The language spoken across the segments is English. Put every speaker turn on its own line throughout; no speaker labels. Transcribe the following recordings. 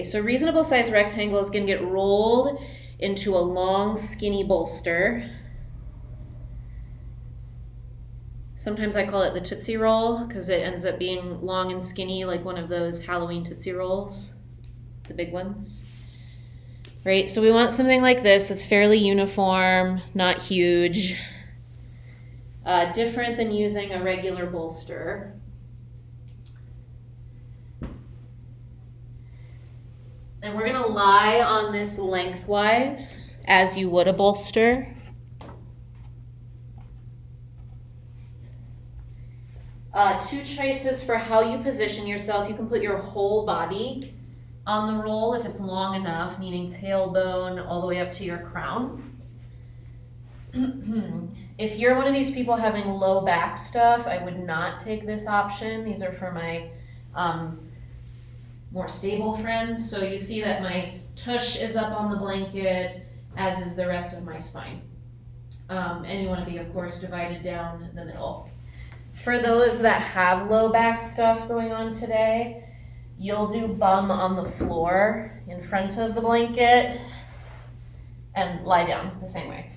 So reasonable size rectangle is going to get rolled into a long, skinny bolster. Sometimes I call it the Tootsie Roll because it ends up being long and skinny like one of those Halloween Tootsie Rolls, the big ones. Right, so we want something like this that's fairly uniform, not huge, different than using a regular bolster. And we're gonna lie on this lengthwise as you would a bolster. Two choices for how you position yourself. You can put your whole body on the roll if it's long enough, meaning tailbone all the way up to your crown. If you're one of these people having low back stuff, I would not take this option. These are for my more stable friends. So you see that my tush is up on the blanket, as is the rest of my spine. And you want to be, of course, divided down the middle. For those that have low back stuff going on today, you'll do bum on the floor in front of the blanket and lie down the same way.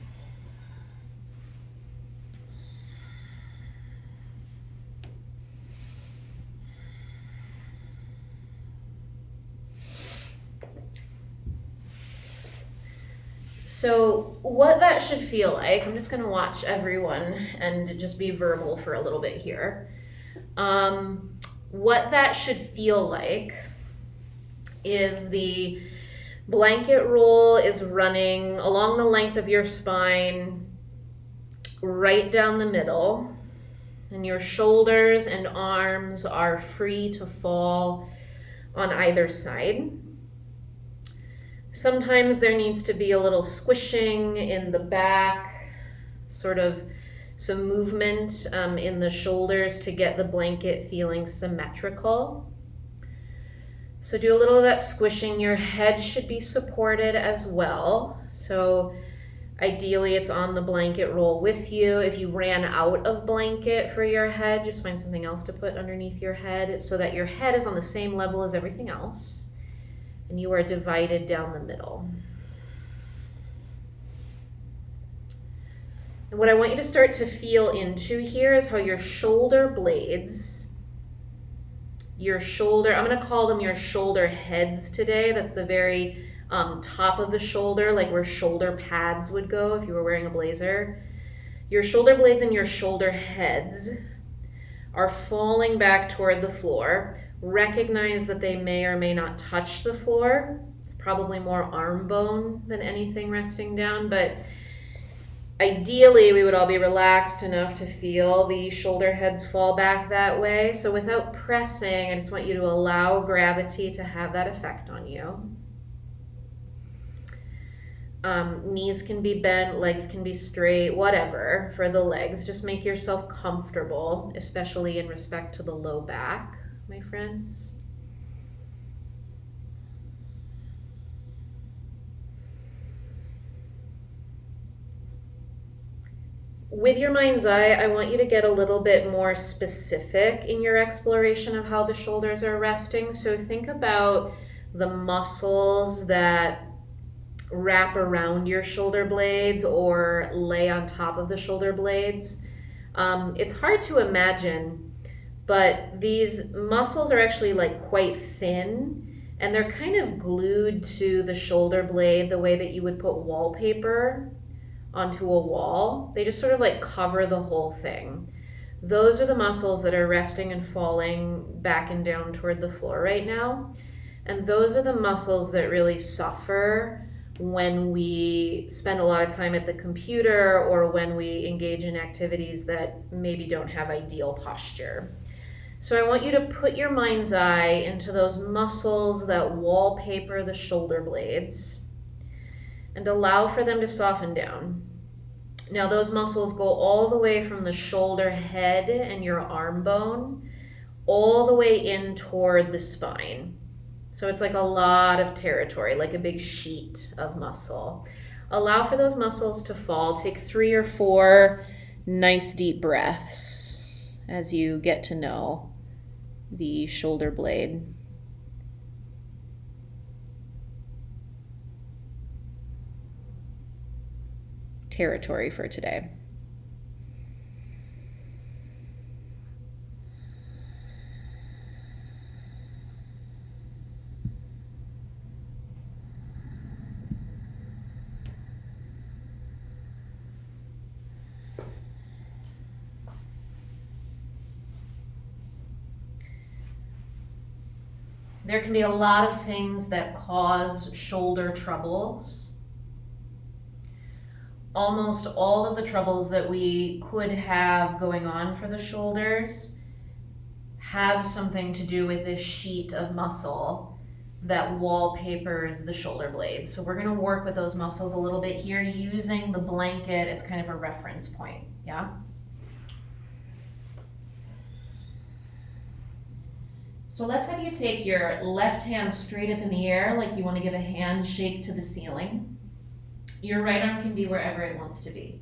So what that should feel like, I'm just going to watch everyone and just be verbal for a little bit here. What that should feel like is the blanket roll is running along the length of your spine, right down the middle, and your shoulders and arms are free to fall on either side. Sometimes there needs to be a little squishing in the back, sort of some movement in the shoulders to get the blanket feeling symmetrical. So do a little of that squishing. Your head should be supported as well. So ideally it's on the blanket roll with you. If you ran out of blanket for your head, just find something else to put underneath your head so that your head is on the same level as everything else. And you are divided down the middle. And what I want you to start to feel into here is how your shoulder blades, I'm going to call them your shoulder heads today. That's the very top of the shoulder, like where shoulder pads would go if you were wearing a blazer. Your shoulder blades and your shoulder heads are falling back toward the floor. Recognize that they may or may not touch the floor. It's probably more arm bone than anything resting down, but ideally we would all be relaxed enough to feel the shoulder heads fall back that way. So without pressing, I just want you to allow gravity to have that effect on you. Knees can be bent, legs can be straight, whatever for the legs. Just make yourself comfortable, especially in respect to the low back, my friends. With your mind's eye, I want you to get a little bit more specific in your exploration of how the shoulders are resting. So think about the muscles that wrap around your shoulder blades or lay on top of the shoulder blades. It's hard to imagine, but these muscles are actually like quite thin and they're kind of glued to the shoulder blade the way that you would put wallpaper onto a wall. They just sort of like cover the whole thing. Those are the muscles that are resting and falling back and down toward the floor right now. And those are the muscles that really suffer when we spend a lot of time at the computer or when we engage in activities that maybe don't have ideal posture. So I want you to put your mind's eye into those muscles that wallpaper the shoulder blades and allow for them to soften down. Now those muscles go all the way from the shoulder head and your arm bone all the way in toward the spine. So it's like a lot of territory, like a big sheet of muscle. Allow for those muscles to fall. Take 3 or 4 nice deep breaths as you get to know the shoulder blade. territory for today. There can be a lot of things that cause shoulder troubles. Almost all of the troubles that we could have going on for the shoulders have something to do with this sheet of muscle that wallpapers the shoulder blades. So we're going to work with those muscles a little bit here using the blanket as kind of a reference point, yeah? So let's have you take your left hand straight up in the air like you want to give a handshake to the ceiling. Your right arm can be wherever it wants to be.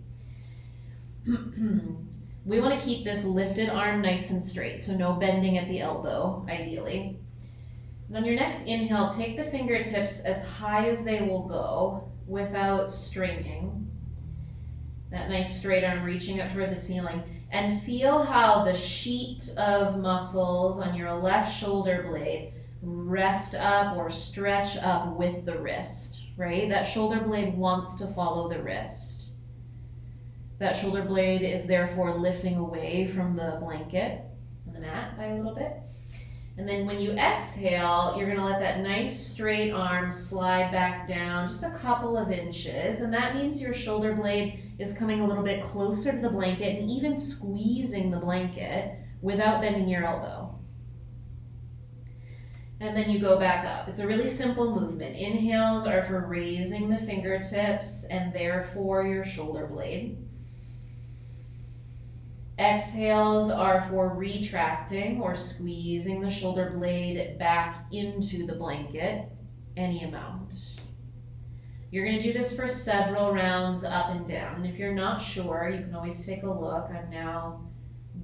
We want to keep this lifted arm nice and straight, so no bending at the elbow, ideally. And on your next inhale, take the fingertips as high as they will go without straining. That nice straight arm reaching up toward the ceiling. And feel how the sheet of muscles on your left shoulder blade rest up or stretch up with the wrist, right? That shoulder blade wants to follow the wrist. That shoulder blade is therefore lifting away from the blanket and the mat by a little bit. And then when you exhale, you're gonna let that nice straight arm slide back down just a couple of inches. And that means your shoulder blade is coming a little bit closer to the blanket and even squeezing the blanket without bending your elbow. And then you go back up. It's a really simple movement. Inhales are for raising the fingertips and therefore your shoulder blade. Exhales are for retracting or squeezing the shoulder blade back into the blanket, any amount. You're going to do this for several rounds up and down. And if you're not sure, you can always take a look. I'm now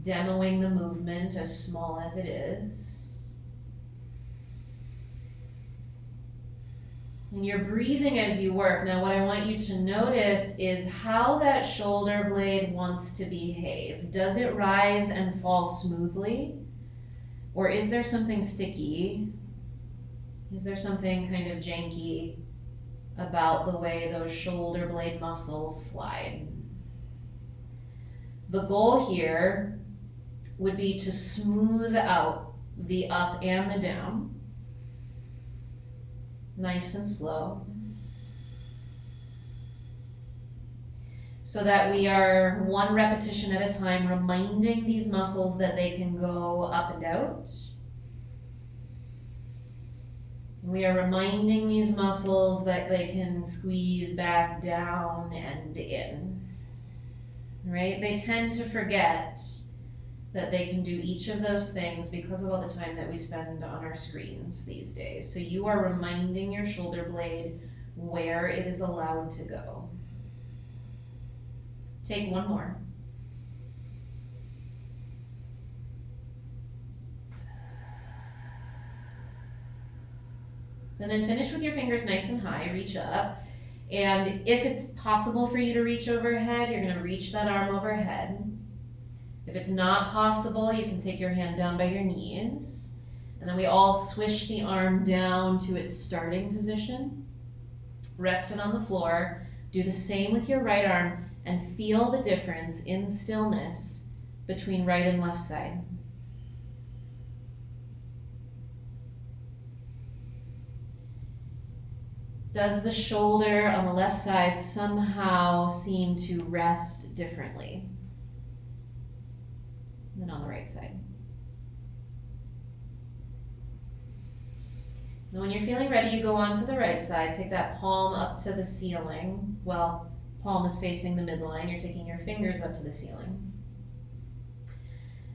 demoing the movement as small as it is. And you're breathing as you work. Now what I want you to notice is how that shoulder blade wants to behave. Does it rise and fall smoothly? Or is there something sticky? Is there something kind of janky about the way those shoulder blade muscles slide? The goal here would be to smooth out the up and the down. Nice and slow. So that we are one repetition at a time reminding these muscles that they can go up and out. We are reminding these muscles that they can squeeze back down and in. Right? They tend to forget that they can do each of those things because of all the time that we spend on our screens these days. So you are reminding your shoulder blade where it is allowed to go. Take one more. And then finish with your fingers nice and high, reach up. And if it's possible for you to reach overhead, you're gonna reach that arm overhead. If it's not possible, you can take your hand down by your knees. And then we all swish the arm down to its starting position. Rest it on the floor. Do the same with your right arm and feel the difference in stillness between right and left side. Does the shoulder on the left side somehow seem to rest differently than on the right side? Now when you're feeling ready, you go on to the right side. Take that palm up to the ceiling. Well, palm is facing the midline. You're taking your fingers up to the ceiling.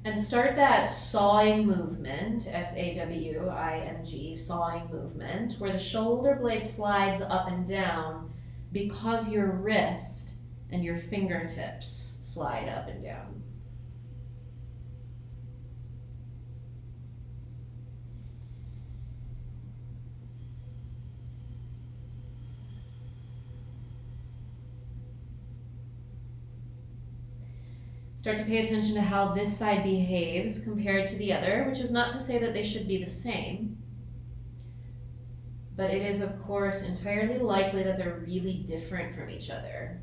And start that sawing movement, S-A-W-I-N-G, sawing movement, where the shoulder blade slides up and down because your wrist and your fingertips slide up and down. Start to pay attention to how this side behaves compared to the other, which is not to say that they should be the same. But it is, of course, entirely likely that they're really different from each other.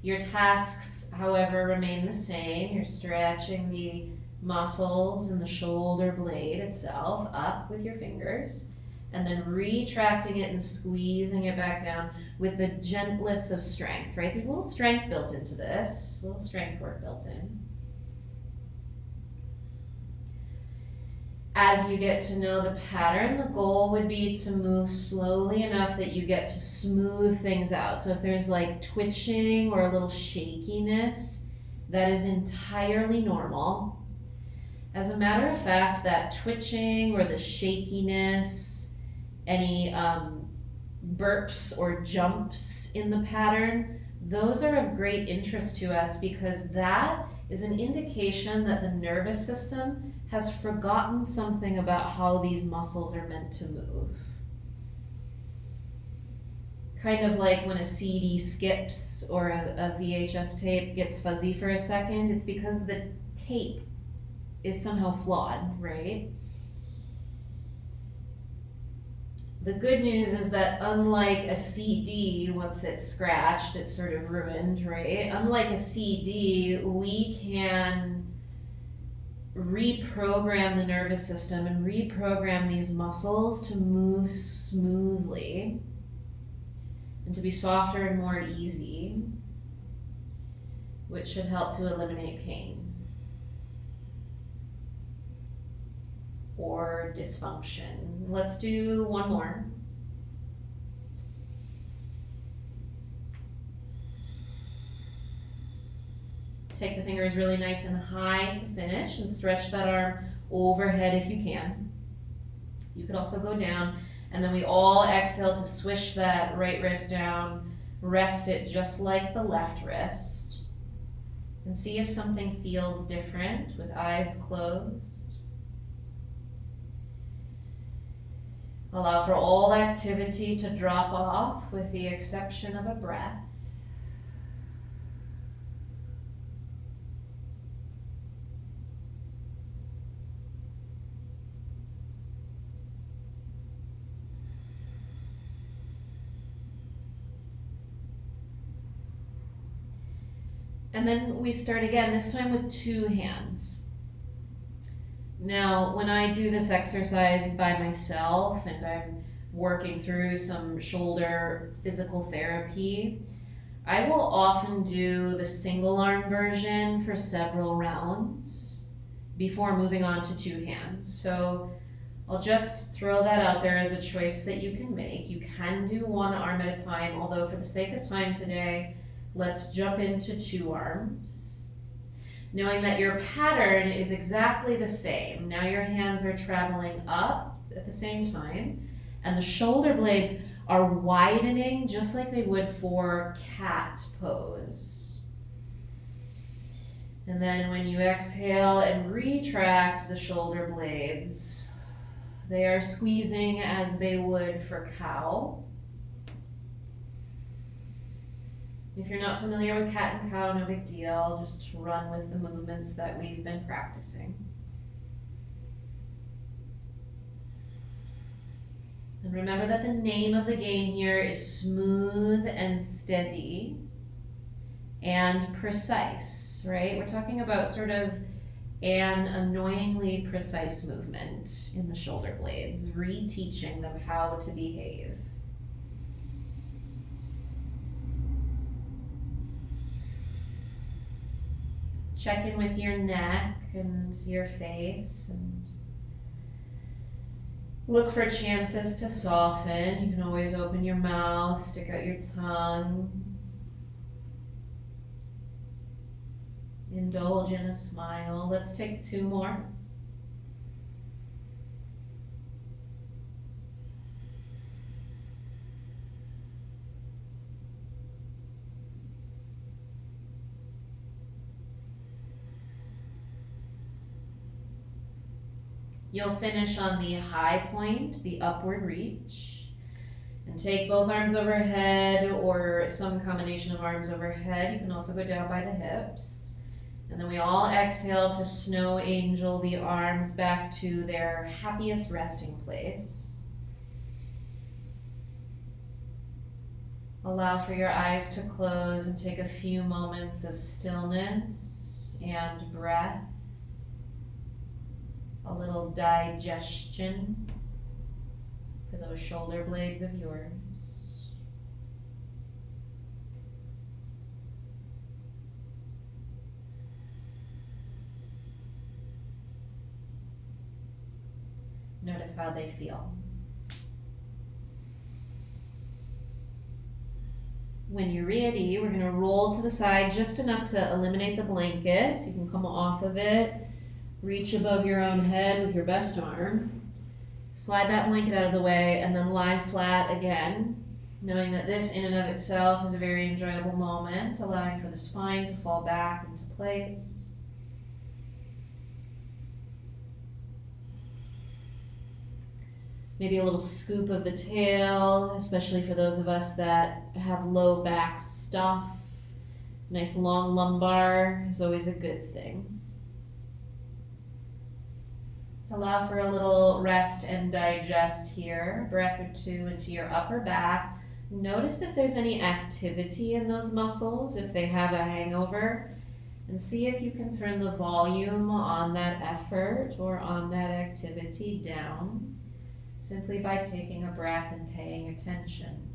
Your tasks, however, remain the same. You're stretching the muscles in the shoulder blade itself up with your fingers, and then retracting it and squeezing it back down with the gentlest of strength, right? There's a little strength built into this, a little strength work built in. As you get to know the pattern, the goal would be to move slowly enough that you get to smooth things out. So if there's like twitching or a little shakiness, that is entirely normal. As a matter of fact, that twitching or the shakiness, any burps or jumps in the pattern, those are of great interest to us because that is an indication that the nervous system has forgotten something about how these muscles are meant to move. Kind of like when a CD skips or a VHS tape gets fuzzy for a second, it's because the tape is somehow flawed, right? The good news is that unlike a CD, once it's scratched, it's sort of ruined, right? Unlike a CD, we can reprogram the nervous system and reprogram these muscles to move smoothly and to be softer and more easy, which should help to eliminate pain or dysfunction. Let's do one more. Take the fingers really nice and high to finish and stretch that arm overhead if you can. You could also go down, and then we all exhale to swish that right wrist down, rest it just like the left wrist, and see if something feels different with eyes closed. Allow for all activity to drop off with the exception of a breath. And then we start again, this time with 2 hands. Now, when I do this exercise by myself and I'm working through some shoulder physical therapy, I will often do the single arm version for several rounds before moving on to 2 hands. So I'll just throw that out there as a choice that you can make. You can do 1 arm at a time, although for the sake of time today, let's jump into 2 arms. Knowing that your pattern is exactly the same. Now your hands are traveling up at the same time, and the shoulder blades are widening just like they would for cat pose. And then when you exhale and retract the shoulder blades, they are squeezing as they would for cow. If you're not familiar with cat and cow, no big deal. Just run with the movements that we've been practicing. And remember that the name of the game here is smooth and steady and precise, right? We're talking about sort of an annoyingly precise movement in the shoulder blades, reteaching them how to behave. Check in with your neck and your face and look for chances to soften. You can always open your mouth, stick out your tongue. Indulge in a smile. Let's take 2 more. You'll finish on the high point, the upward reach. And take both arms overhead or some combination of arms overhead. You can also go down by the hips. And then we all exhale to snow angel the arms back to their happiest resting place. Allow for your eyes to close and take a few moments of stillness and breath. A little digestion for those shoulder blades of yours. Notice how they feel. When you're ready, we're going to roll to the side just enough to eliminate the blanket. So you can come off of it, reach above your own head with your best arm. Slide that blanket out of the way and then lie flat again, knowing that this in and of itself is a very enjoyable moment, allowing for the spine to fall back into place. Maybe a little scoop of the tail, especially for those of us that have low back stuff. Nice long lumbar is always a good thing. Allow for a little rest and digest here. Breath or two into your upper back. Notice if there's any activity in those muscles, if they have a hangover, and see if you can turn the volume on that effort or on that activity down, simply by taking a breath and paying attention.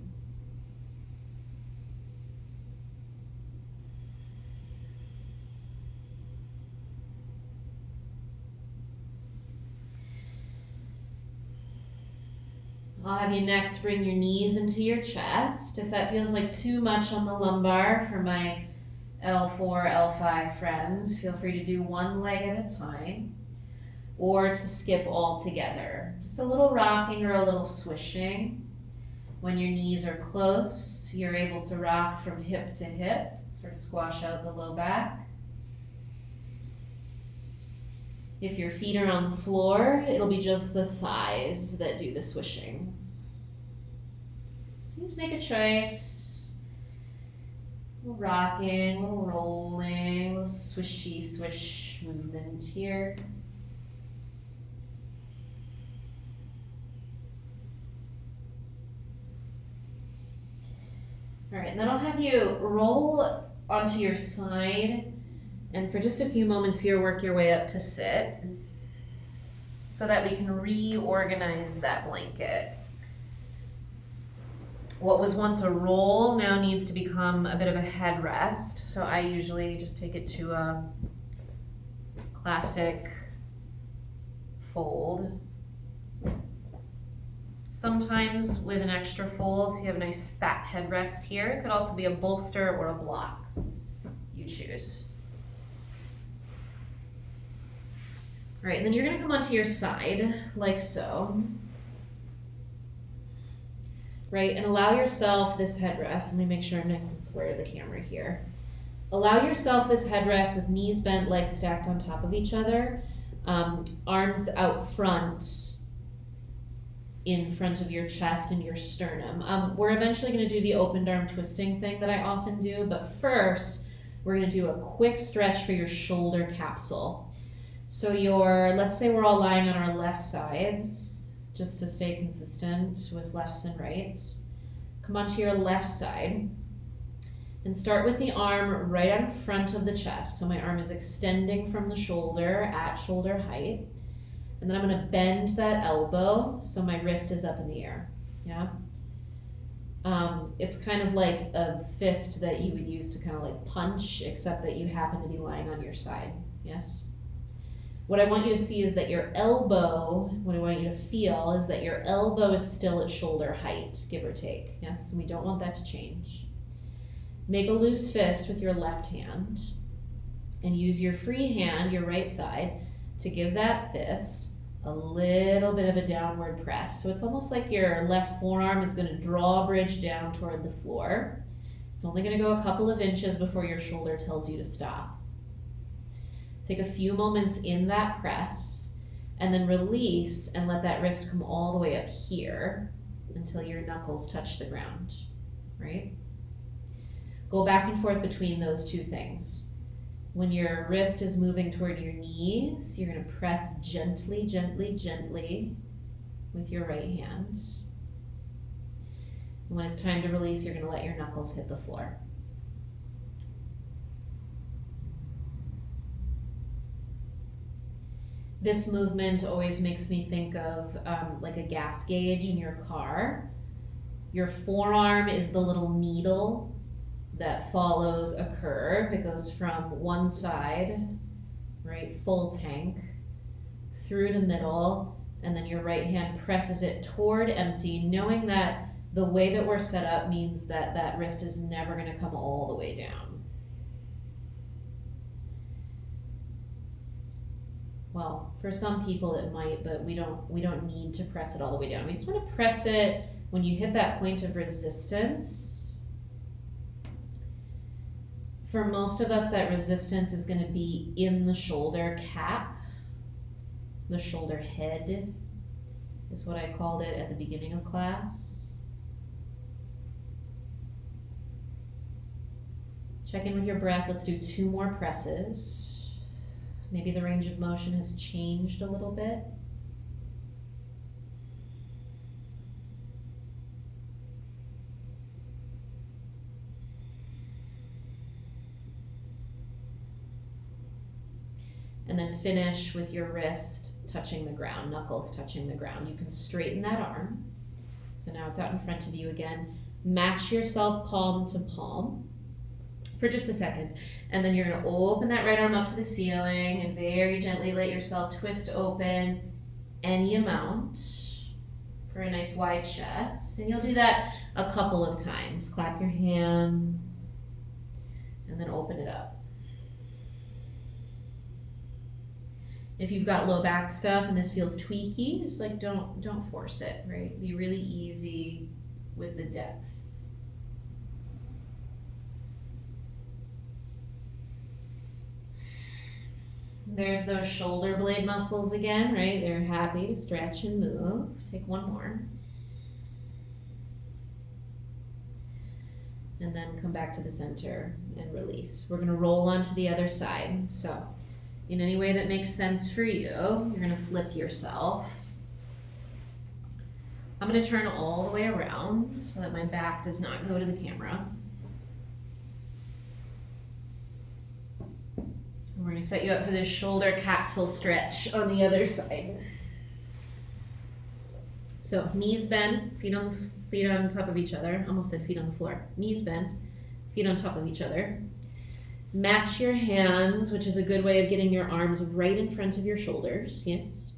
I'll have you next bring your knees into your chest. If that feels like too much on the lumbar for my L4, L5 friends, feel free to do one leg at a time or to skip altogether. Just a little rocking or a little swishing. When your knees are close, you're able to rock from hip to hip, sort of squash out the low back. If your feet are on the floor, it'll be just the thighs that do the swishing. So just make a choice. A little rocking, a little rolling, a little swishy swish movement here. All right, and then I'll have you roll onto your side, and for just a few moments here, work your way up to sit so that we can reorganize that blanket. What was once a roll now needs to become a bit of a headrest. So I usually just take it to a classic fold. Sometimes with an extra fold, so you have a nice fat headrest here. It could also be a bolster or a block. You choose. All right, and then you're gonna come onto your side, like so. Right, and allow yourself this headrest. Let me make sure I'm nice and square to the camera here. Allow yourself this headrest with knees bent, legs stacked on top of each other, arms out front, in front of your chest and your sternum. We're eventually gonna do the opened arm twisting thing that I often do, but first, we're gonna do a quick stretch for your shoulder capsule. So let's say we're all lying on our left sides, just to stay consistent with lefts and rights. Come onto your left side and start with the arm right out in front of the chest. So my arm is extending from the shoulder at shoulder height. And then I'm gonna bend that elbow so my wrist is up in the air, yeah? It's kind of like a fist that you would use to kind of like punch, except that you happen to be lying on your side, yes? What I want you to see is that your elbow, what I want you to feel is that your elbow is still at shoulder height, give or take, yes? And we don't want that to change. Make a loose fist with your left hand and use your free hand, your right side, to give that fist a little bit of a downward press. So it's almost like your left forearm is going to drawbridge down toward the floor. It's only going to go a couple of inches before your shoulder tells you to stop. Take a few moments in that press and then release and let that wrist come all the way up here. until your knuckles touch the ground, right? Go back and forth between those two things. When your wrist is moving toward your knees, you're going to press gently, gently, gently with your right hand. And when it's time to release, you're going to let your knuckles hit the floor. This movement always makes me think of like a gas gauge in your car. Your forearm is the little needle that follows a curve. It goes from one side, right, full tank, through to middle, and then your right hand presses it toward empty, knowing that the way that we're set up means that that wrist is never going to come all the way down. Well, for some people it might, but we don't need to press it all the way down. We just want to press it when you hit that point of resistance. For most of us, that resistance is going to be in the shoulder cap. The shoulder head is what I called it at the beginning of class. Check in with your breath. Let's do 2 more presses. Maybe the range of motion has changed a little bit. And then finish with your wrist touching the ground, knuckles touching the ground. You can straighten that arm. So now it's out in front of you again. Match yourself palm to palm for just a second. And then you're going to open that right arm up to the ceiling and very gently let yourself twist open any amount for a nice wide chest. And you'll do that a couple of times. Clap your hands and then open it up. If you've got low back stuff and this feels tweaky, just like don't force it, right? Be really easy with the depth. There's those shoulder blade muscles again, right? They're happy to stretch and move. Take one more. And then come back to the center and release. We're going to roll onto the other side. So in any way that makes sense for you, you're going to flip yourself. I'm going to turn all the way around so that my back does not go to the camera. We're going to set you up for this shoulder capsule stretch on the other side. So knees bent, feet on top of each other. Almost said feet on the floor. Knees bent, feet on top of each other. Match your hands, which is a good way of getting your arms right in front of your shoulders. Yes.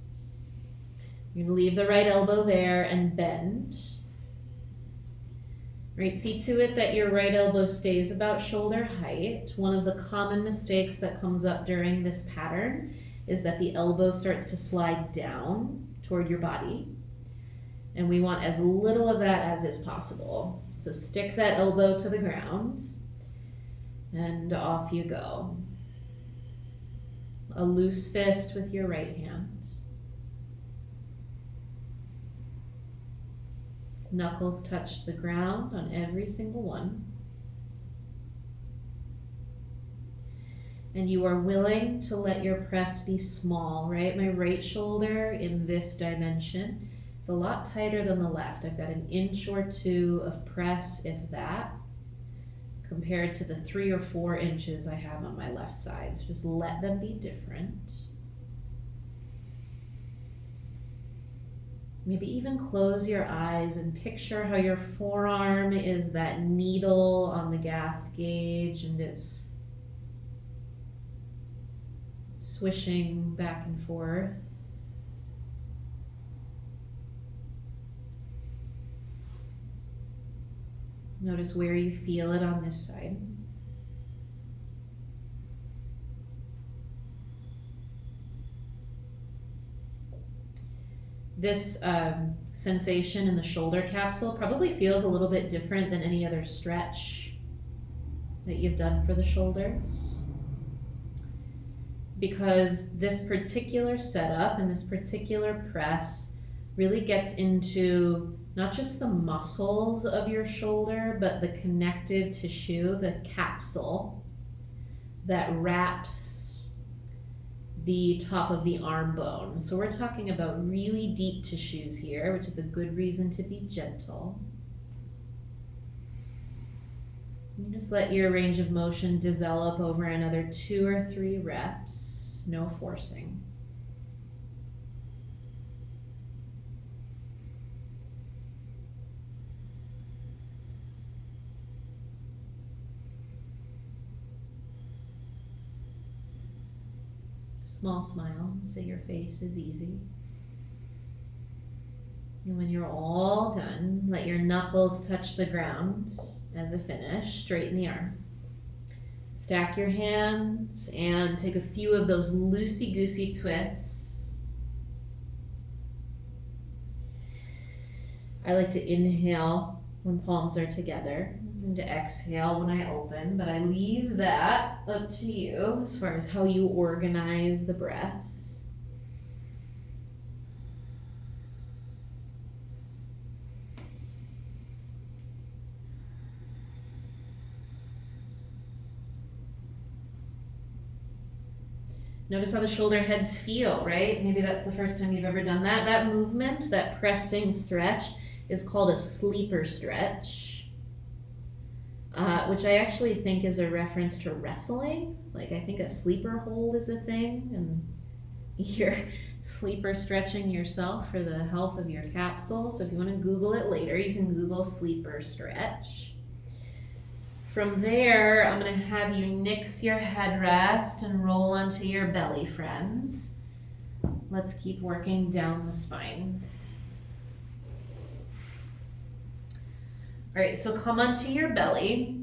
You're going to leave the right elbow there and bend. Right, see to it that your right elbow stays about shoulder height. One of the common mistakes that comes up during this pattern is that the elbow starts to slide down toward your body. And we want as little of that as is possible. So stick that elbow to the ground and off you go. A loose fist with your right hand. Knuckles touch the ground on every single one. And you are willing to let your press be small, right? My right shoulder in this dimension is a lot tighter than the left. I've got 1 inch or 2 of press, if that, compared to the 3 or 4 inches I have on my left side. So just let them be different. Maybe even close your eyes and picture how your forearm is that needle on the gas gauge and it's swishing back and forth. Notice where you feel it on this side. This sensation in the shoulder capsule probably feels a little bit different than any other stretch that you've done for the shoulders. Because this particular setup and this particular press really gets into not just the muscles of your shoulder, but the connective tissue, the capsule that wraps the top of the arm bone. So we're talking about really deep tissues here, which is a good reason to be gentle. You just let your range of motion develop over another 2 or 3 reps, no forcing. Small smile, so your face is easy. And when you're all done, let your knuckles touch the ground as a finish. Straighten the arm. Stack your hands and take a few of those loosey-goosey twists. I like to inhale when palms are together and to exhale when I open, but I leave that up to you as far as how you organize the breath. Notice how the shoulder heads feel, right? Maybe that's the first time you've ever done that. That movement, that pressing stretch, is called a sleeper stretch, which I actually think is a reference to wrestling. Like, I think a sleeper hold is a thing, and you're sleeper stretching yourself for the health of your capsule. So if you want to Google it later, you can Google sleeper stretch. From there, I'm going to have you nix your headrest and roll onto your belly, friends. Let's keep working down the spine. All right, so come onto your belly.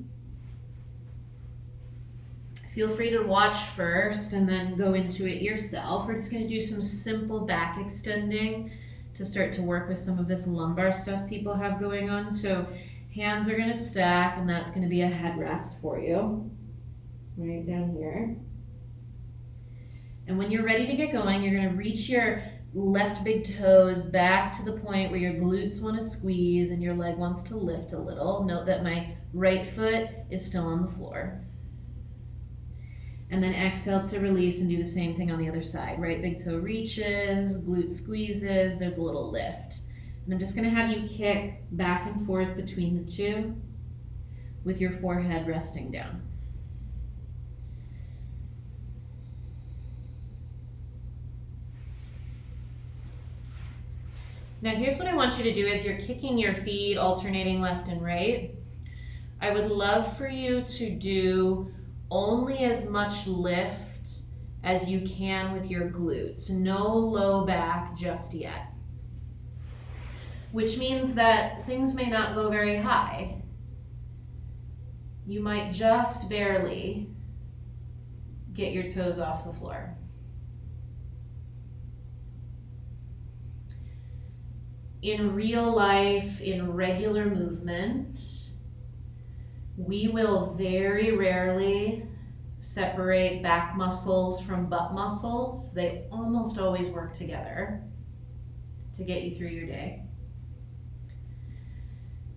Feel free to watch first and then go into it yourself. We're just going to do some simple back extending to start to work with some of this lumbar stuff people have going on. So hands are going to stack, and that's going to be a headrest for you, right down here. And when you're ready to get going, you're going to reach your left big toes back to the point where your glutes want to squeeze and your leg wants to lift a little. Note that my right foot is still on the floor. And then exhale to release and do the same thing on the other side. Right big toe reaches, glute squeezes, there's a little lift. And I'm just going to have you kick back and forth between the two with your forehead resting down. Now here's what I want you to do as you're kicking your feet, alternating left and right. I would love for you to do only as much lift as you can with your glutes. No low back just yet. Which means that things may not go very high. You might just barely get your toes off the floor. In real life, in regular movement, we will very rarely separate back muscles from butt muscles. They almost always work together to get you through your day.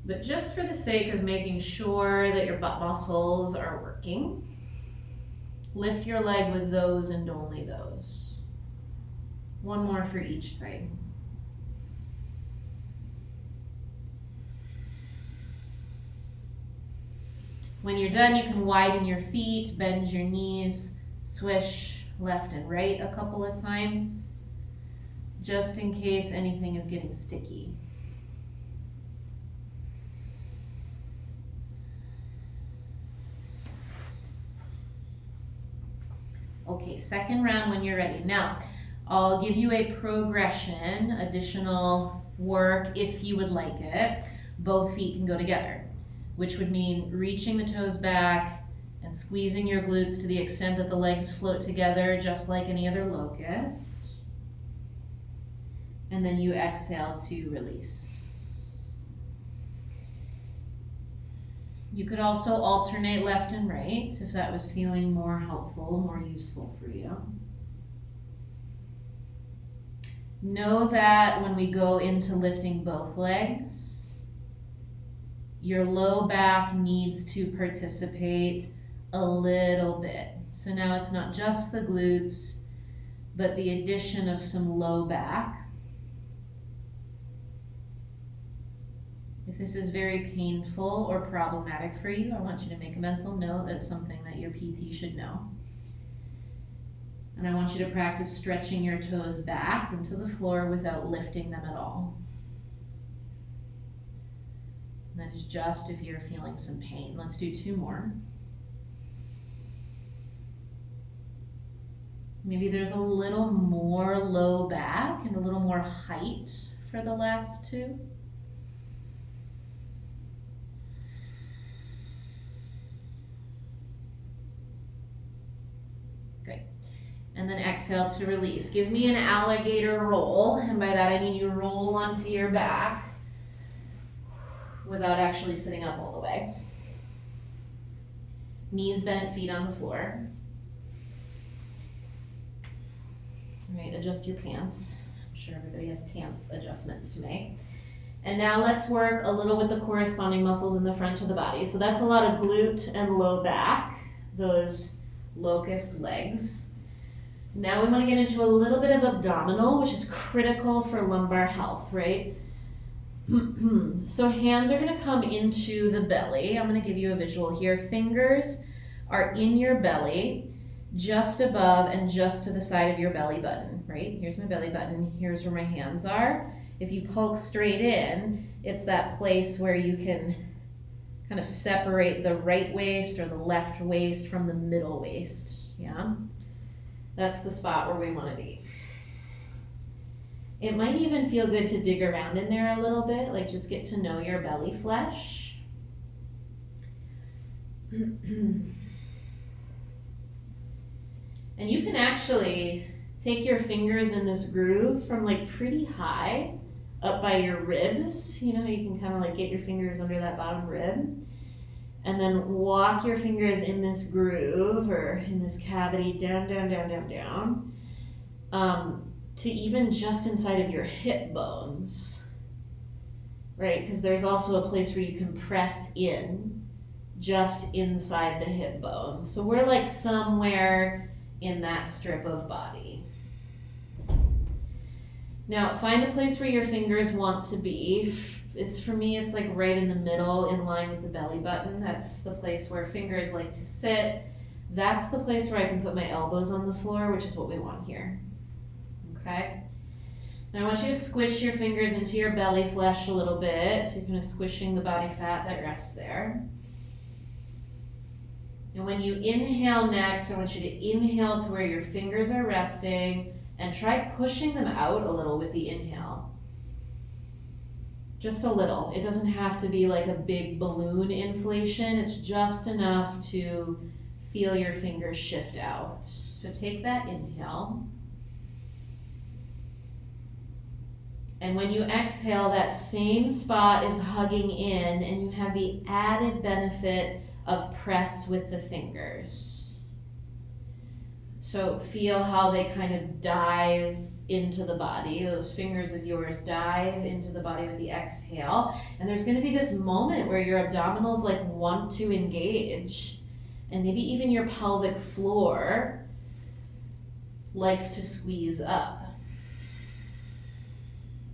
But just for the sake of making sure that your butt muscles are working, lift your leg with those and only those. One more for each side. When you're done, you can widen your feet, bend your knees, swish left and right a couple of times, just in case anything is getting sticky. Okay, second round when you're ready. Now, I'll give you a progression, additional work if you would like it. Both feet can go together, which would mean reaching the toes back and squeezing your glutes to the extent that the legs float together, just like any other locust. And then you exhale to release. You could also alternate left and right if that was feeling more helpful, more useful for you. Know that when we go into lifting both legs, your low back needs to participate a little bit. So now it's not just the glutes, but the addition of some low back. If this is very painful or problematic for you, I want you to make a mental note that's something that your PT should know. And I want you to practice stretching your toes back into the floor without lifting them at all. And that is just if you're feeling some pain. Let's do 2 more. Maybe there's a little more low back and a little more height for the last 2. Good. And then exhale to release. Give me an alligator roll, and by that I mean you roll onto your back without actually sitting up all the way. Knees bent, feet on the floor. All right, adjust your pants. I'm sure everybody has pants adjustments to make. And now let's work a little with the corresponding muscles in the front of the body. So that's a lot of glute and low back, those locust legs. Now we want to get into a little bit of abdominal, which is critical for lumbar health, right? So hands are going to come into the belly. I'm going to give you a visual here. Fingers are in your belly, just above and just to the side of your belly button, right? Here's my belly button. Here's where my hands are. If you poke straight in, it's that place where you can kind of separate the right waist or the left waist from the middle waist, yeah? That's the spot where we want to be. It might even feel good to dig around in there a little bit, like just get to know your belly flesh. And you can actually take your fingers in this groove from like pretty high up by your ribs. You know, you can kind of like get your fingers under that bottom rib. And then walk your fingers in this groove or in this cavity down, down, down, down, down, to even just inside of your hip bones, right? Because there's also a place where you can press in just inside the hip bones. So we're like somewhere in that strip of body. Now find a place where your fingers want to be. For me, it's like right in the middle, in line with the belly button. That's the place where fingers like to sit. That's the place where I can put my elbows on the floor, which is what we want here. Okay? Now I want you to squish your fingers into your belly flesh a little bit. So you're kind of squishing the body fat that rests there. And when you inhale next, I want you to inhale to where your fingers are resting and try pushing them out a little with the inhale. Just a little. It doesn't have to be like a big balloon inflation. It's just enough to feel your fingers shift out. So take that inhale. And when you exhale, that same spot is hugging in, and you have the added benefit of press with the fingers. So feel how they kind of dive into the body. Those fingers of yours dive into the body with the exhale. And there's going to be this moment where your abdominals like want to engage, and maybe even your pelvic floor likes to squeeze up.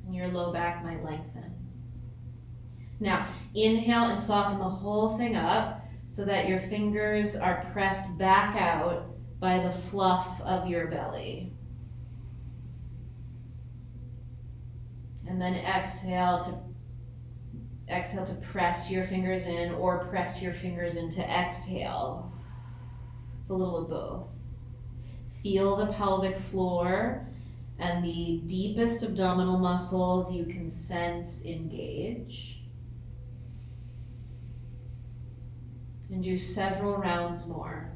And your low back might lengthen. Now, inhale and soften the whole thing up so that your fingers are pressed back out by the fluff of your belly. And then exhale to press your fingers in or press your fingers into exhale. It's a little of both. Feel the pelvic floor and the deepest abdominal muscles you can sense engage. And do several rounds more.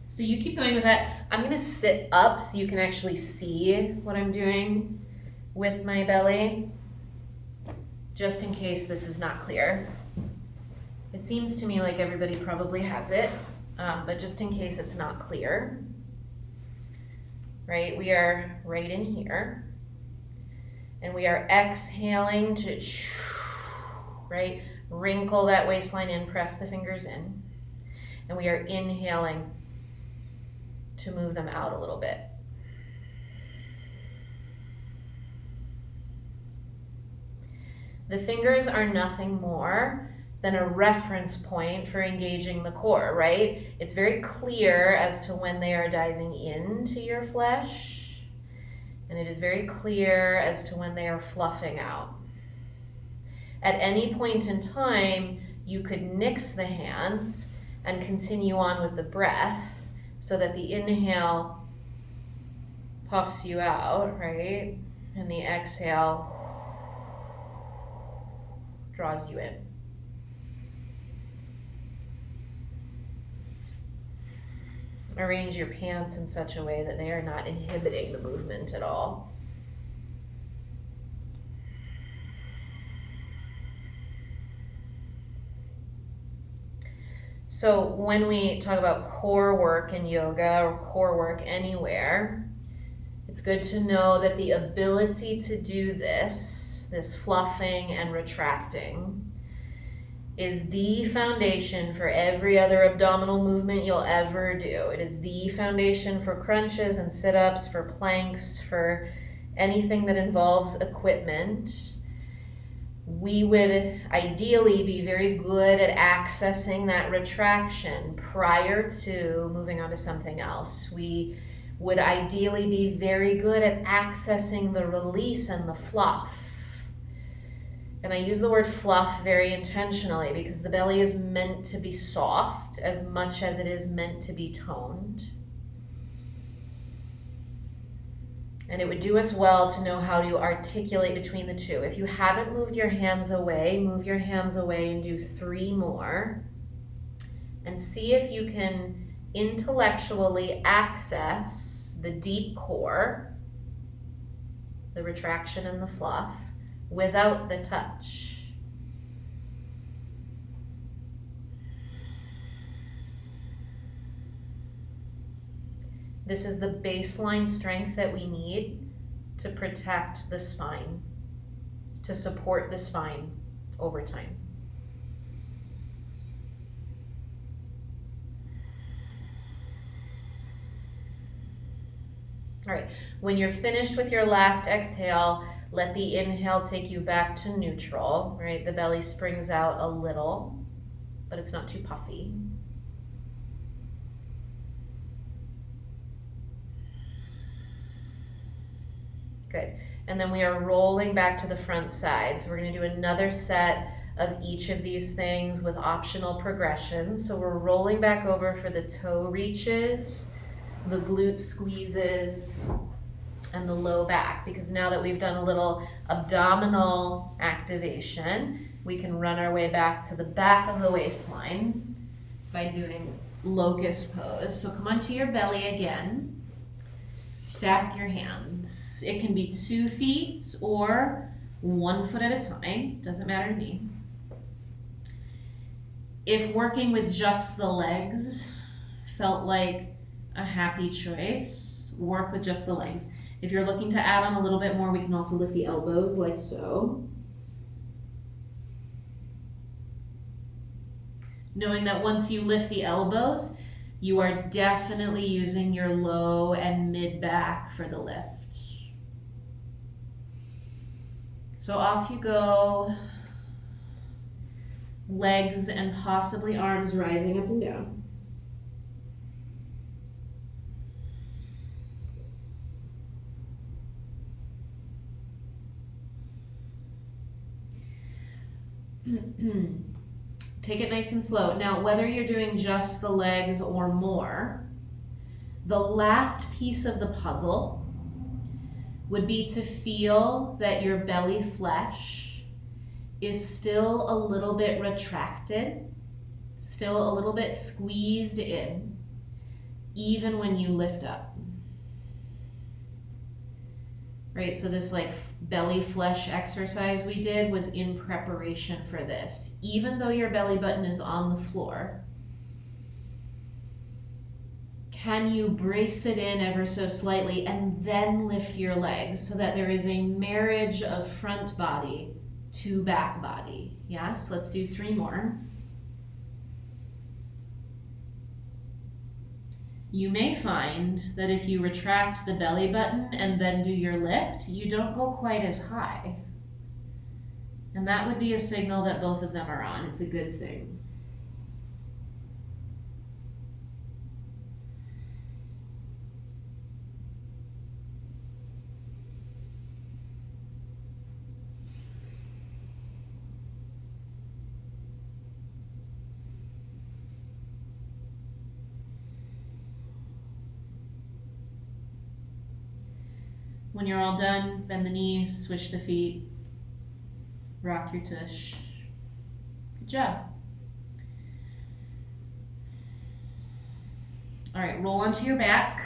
So you keep going with that. I'm gonna sit up so you can actually see what I'm doing with my belly, just in case this is not clear. It seems to me like everybody probably has it. but just in case it's not clear, right, we are right in here, and we are exhaling to, right, wrinkle that waistline in, press the fingers in, and we are inhaling to move them out a little bit. The fingers are nothing more than a reference point for engaging the core, right? It's very clear as to when they are diving into your flesh, and it is very clear as to when they are fluffing out. At any point in time, you could nix the hands and continue on with the breath so that the inhale puffs you out, right? And the exhale draws you in. Arrange your pants in such a way that they are not inhibiting the movement at all. So when we talk about core work in yoga or core work anywhere, it's good to know that the ability to do this fluffing and retracting, is the foundation for every other abdominal movement you'll ever do. It is the foundation for crunches and sit-ups, for planks, for anything that involves equipment. We would ideally be very good at accessing that retraction prior to moving on to something else. We would ideally be very good at accessing the release and the fluff. And I use the word fluff very intentionally because the belly is meant to be soft as much as it is meant to be toned. And it would do us well to know how to articulate between the two. If you haven't moved your hands away, move your hands away and do 3 more. And see if you can intellectually access the deep core, the retraction and the fluff, without the touch. This is the baseline strength that we need to protect the spine, to support the spine over time. All right, when you're finished with your last exhale, let the inhale take you back to neutral, right? The belly springs out a little, but it's not too puffy. Good. And then we are rolling back to the front side. So we're going to do another set of each of these things with optional progressions. So we're rolling back over for the toe reaches, the glute squeezes, and the low back, because now that we've done a little abdominal activation, we can run our way back to the back of the waistline by doing locust pose. So come onto your belly again, stack your hands. It can be 2 feet or 1 foot at a time, doesn't matter to me. If working with just the legs felt like a happy choice, work with just the legs. If you're looking to add on a little bit more, we can also lift the elbows like so. Knowing that once you lift the elbows, you are definitely using your low and mid back for the lift. So off you go. Legs and possibly arms rising up and down. Take it nice and slow. Now, whether you're doing just the legs or more, the last piece of the puzzle would be to feel that your belly flesh is still a little bit retracted, still a little bit squeezed in, even when you lift up. Right, so this like belly flesh exercise we did was in preparation for this. Even though your belly button is on the floor, can you brace it in ever so slightly and then lift your legs so that there is a marriage of front body to back body? Yes, let's do 3 more. You may find that if you retract the belly button and then do your lift, you don't go quite as high. And that would be a signal that both of them are on. It's a good thing. When you're all done, bend the knees, switch the feet, rock your tush. Good job. All right, roll onto your back.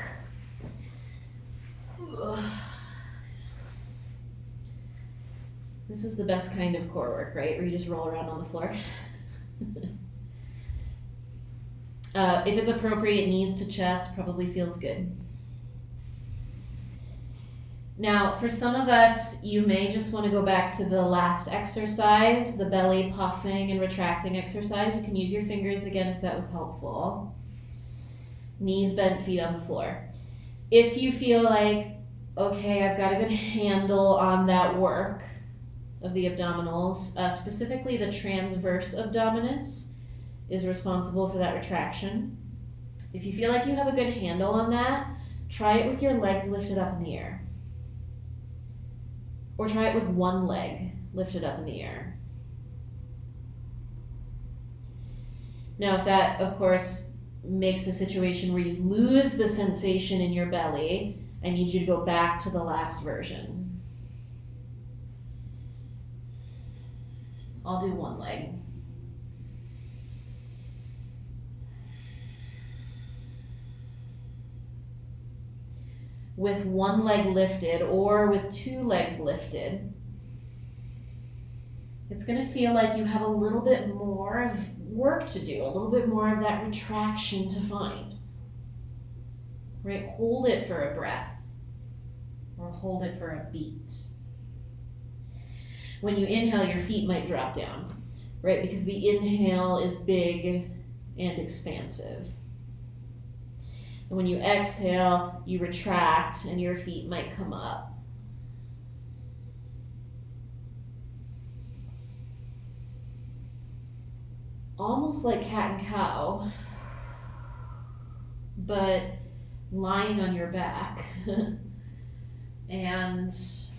This is the best kind of core work, right? Where you just roll around on the floor. If it's appropriate, knees to chest probably feels good. Now, for some of us, you may just want to go back to the last exercise, the belly puffing and retracting exercise. You can use your fingers again if that was helpful. Knees bent, feet on the floor. If you feel like, okay, I've got a good handle on that work of the abdominals, specifically the transverse abdominis is responsible for that retraction. If you feel like you have a good handle on that, try it with your legs lifted up in the air. Or try it with one leg lifted up in the air. Now, if that, of course, makes a situation where you lose the sensation in your belly, I need you to go back to the last version. I'll do one leg. With one leg lifted or with 2 legs lifted, it's going to feel like you have a little bit more of work to do, a little bit more of that retraction to find. Right? Hold it for a breath or hold it for a beat. When you inhale, your feet might drop down, right? Because the inhale is big and expansive. And when you exhale, you retract and your feet might come up. Almost like cat and cow, but lying on your back and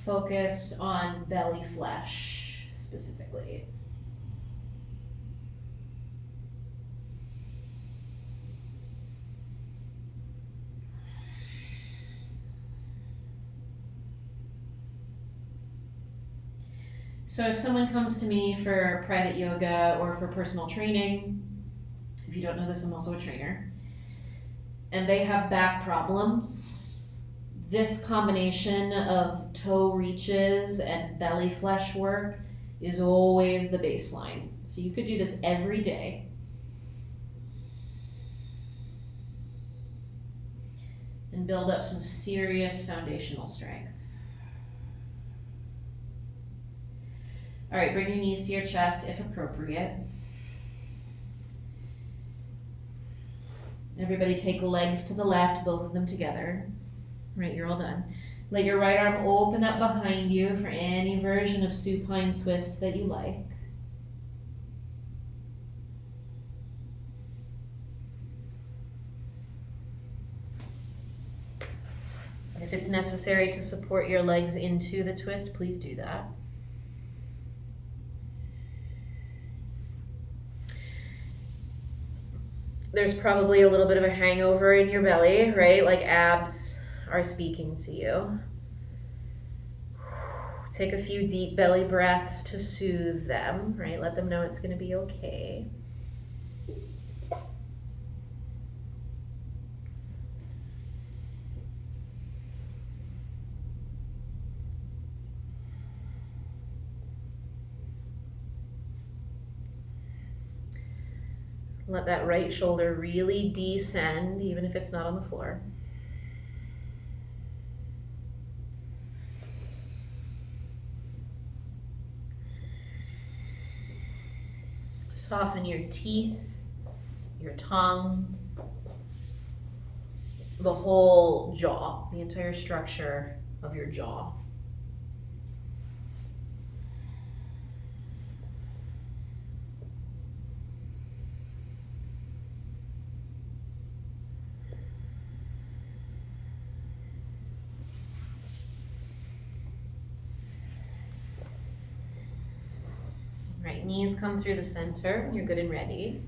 focused on belly flesh specifically. So if someone comes to me for private yoga or for personal training, if you don't know this, I'm also a trainer, and they have back problems, this combination of toe reaches and belly flesh work is always the baseline. So you could do this every day. And build up some serious foundational strength. All right, bring your knees to your chest if appropriate. Everybody take legs to the left, both of them together. Right, you're all done. Let your right arm open up behind you for any version of supine twist that you like. If it's necessary to support your legs into the twist, please do that. There's probably a little bit of a hangover in your belly, right? Like abs are speaking to you. Take a few deep belly breaths to soothe them, right? Let them know it's going to be okay. Let that right shoulder really descend, even if it's not on the floor. Soften your teeth, your tongue, the whole jaw, the entire structure of your jaw. Right, knees come through the center, you're good and ready.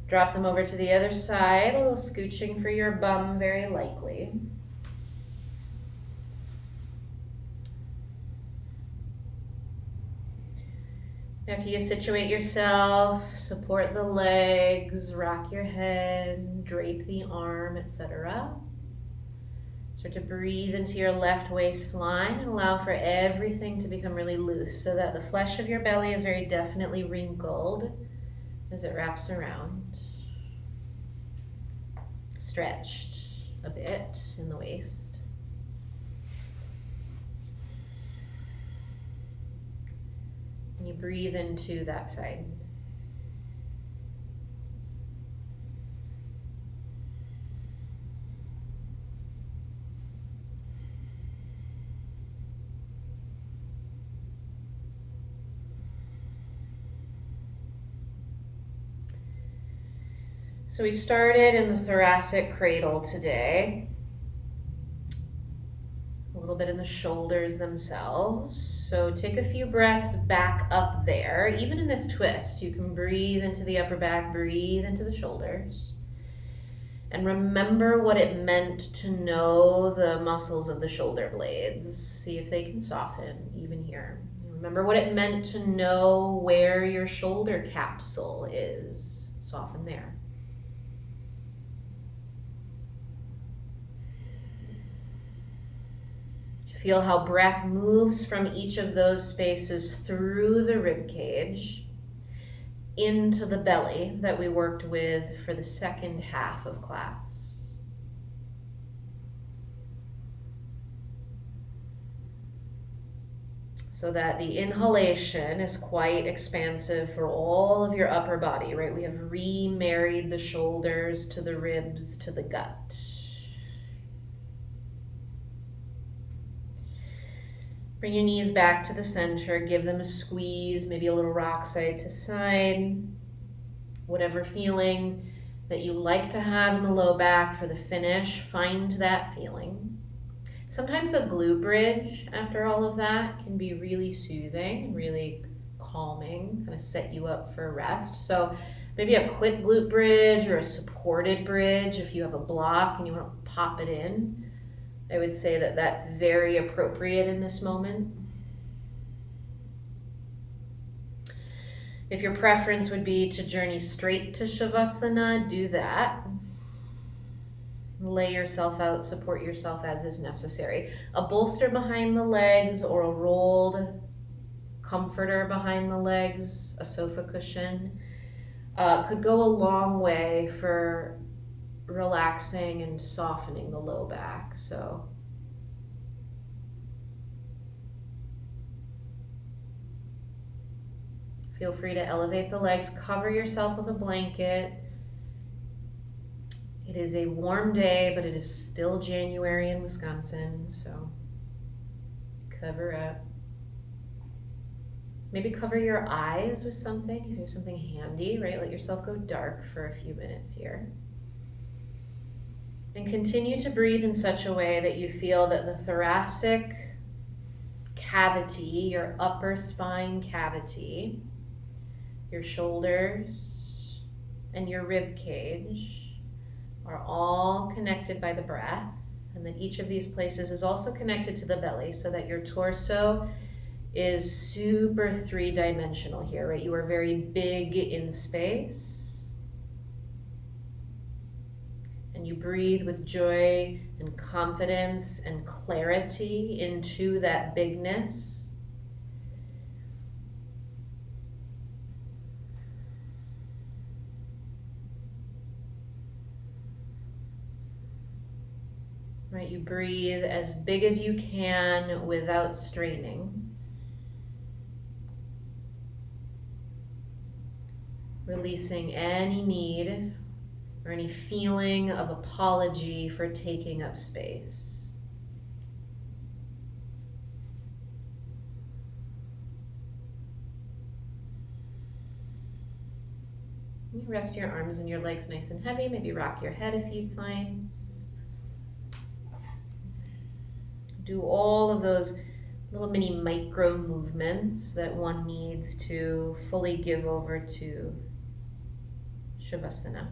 Drop them over to the other side, a little scooching for your bum, very likely. After you situate yourself, support the legs, rock your head, drape the arm, etc. Start to breathe into your left waistline and allow for everything to become really loose so that the flesh of your belly is very definitely wrinkled as it wraps around. Stretched a bit in the waist. And you breathe into that side. So we started in the thoracic cradle today. A little bit in the shoulders themselves. So take a few breaths back up there. Even in this twist, you can breathe into the upper back, breathe into the shoulders. And remember what it meant to know the muscles of the shoulder blades. See if they can soften, even here. Remember what it meant to know where your shoulder capsule is. Soften there. Feel how breath moves from each of those spaces through the rib cage into the belly that we worked with for the second half of class. So that the inhalation is quite expansive for all of your upper body, right? We have remarried the shoulders to the ribs to the gut. Bring your knees back to the center, give them a squeeze, maybe a little rock side to side. Whatever feeling that you like to have in the low back for the finish, find that feeling. Sometimes a glute bridge after all of that can be really soothing and really calming, kind of set you up for a rest. So maybe a quick glute bridge or a supported bridge if you have a block and you want to pop it in. I would say that that's very appropriate in this moment. If your preference would be to journey straight to Shavasana, do that. Lay yourself out, support yourself as is necessary. A bolster behind the legs or a rolled comforter behind the legs, a sofa cushion, could go a long way for relaxing and softening the low back. So feel free to elevate the legs, cover yourself with a blanket. It is a warm day, but it is still January in Wisconsin, so cover up. Maybe cover your eyes with something, if you have something handy, right? Let yourself go dark for a few minutes here. And continue to breathe in such a way that you feel that the thoracic cavity, your upper spine cavity, your shoulders, and your rib cage are all connected by the breath, and that each of these places is also connected to the belly so that your torso is super three-dimensional here, right? You are very big in space. And you breathe with joy and confidence and clarity into that bigness. breathe as big as you can without straining. Releasing any need or any feeling of apology for taking up space. You rest your arms and your legs nice and heavy. Maybe rock your head a few times. Do all of those little mini micro movements that one needs to fully give over to Shavasana.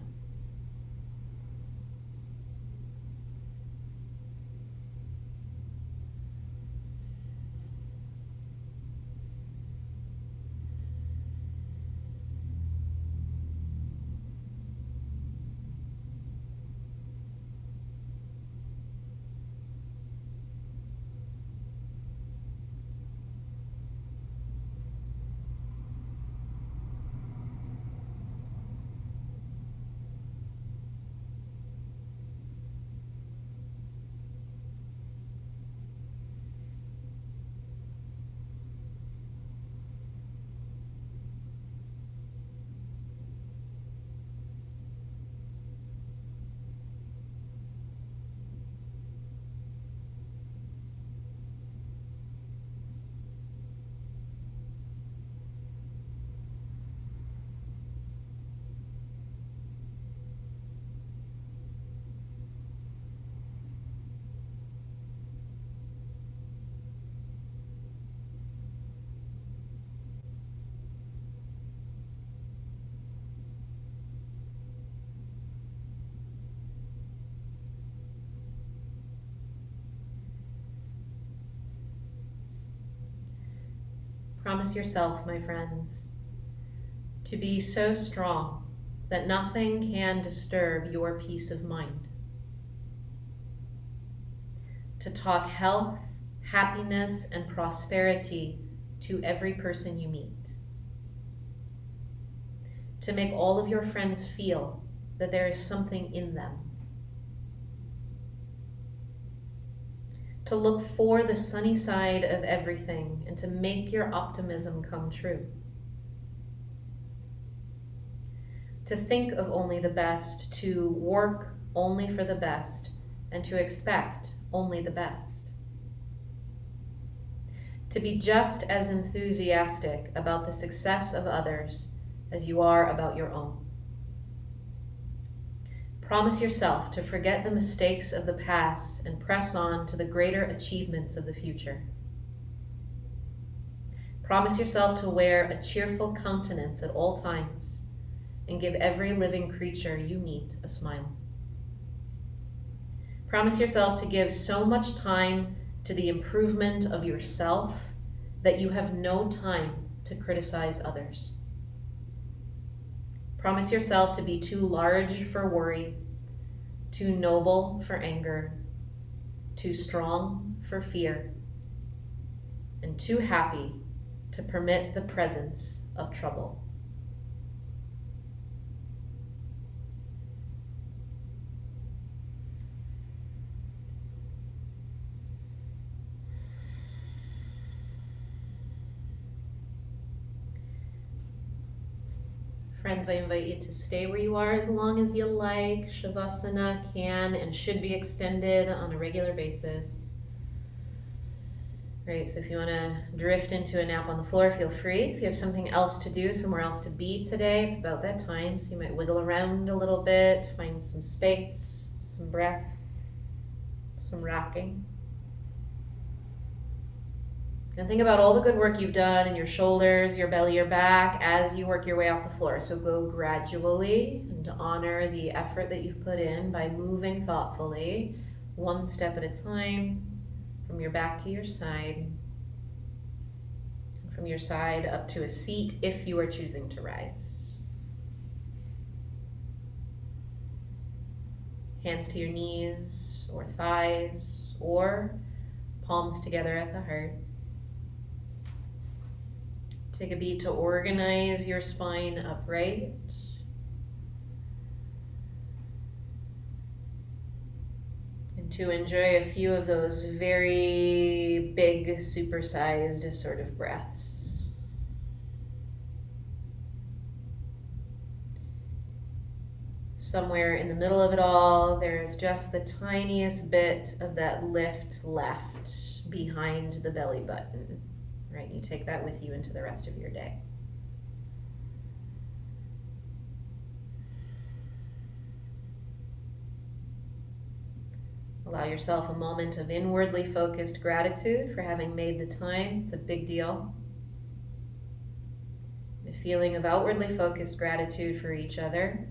Promise yourself, my friends, to be so strong that nothing can disturb your peace of mind. To talk health, happiness, and prosperity to every person you meet. To make all of your friends feel that there is something in them. To look for the sunny side of everything and to make your optimism come true. To think of only the best, to work only for the best, and to expect only the best. To be just as enthusiastic about the success of others as you are about your own. Promise yourself to forget the mistakes of the past and press on to the greater achievements of the future. Promise yourself to wear a cheerful countenance at all times and give every living creature you meet a smile. Promise yourself to give so much time to the improvement of yourself that you have no time to criticize others. Promise yourself to be too large for worry, too noble for anger, too strong for fear, and too happy to permit the presence of trouble. Friends, I invite you to stay where you are as long as you like. Shavasana can and should be extended on a regular basis. Right, so if you want to drift into a nap on the floor, feel free. If you have something else to do, somewhere else to be today, it's about that time. So you might wiggle around a little bit, find some space, some breath, some rocking. And think about all the good work you've done in your shoulders, your belly, your back as you work your way off the floor. So go gradually and honor the effort that you've put in by moving thoughtfully, one step at a time, from your back to your side, from your side up to a seat if you are choosing to rise. Hands to your knees or thighs or palms together at the heart. Take a beat to organize your spine upright. And to enjoy a few of those very big, supersized sort of breaths. Somewhere in the middle of it all, there's just the tiniest bit of that lift left behind the belly button, right? You take that with you into the rest of your day. Allow yourself a moment of inwardly focused gratitude for having made the time. It's a big deal. A feeling of outwardly focused gratitude for each other.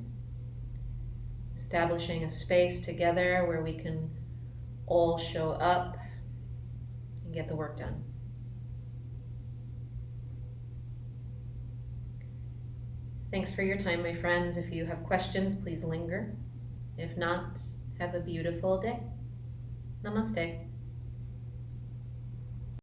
Establishing a space together where we can all show up and get the work done. Thanks for your time, my friends. If you have questions, please linger. If not, have a beautiful day. Namaste.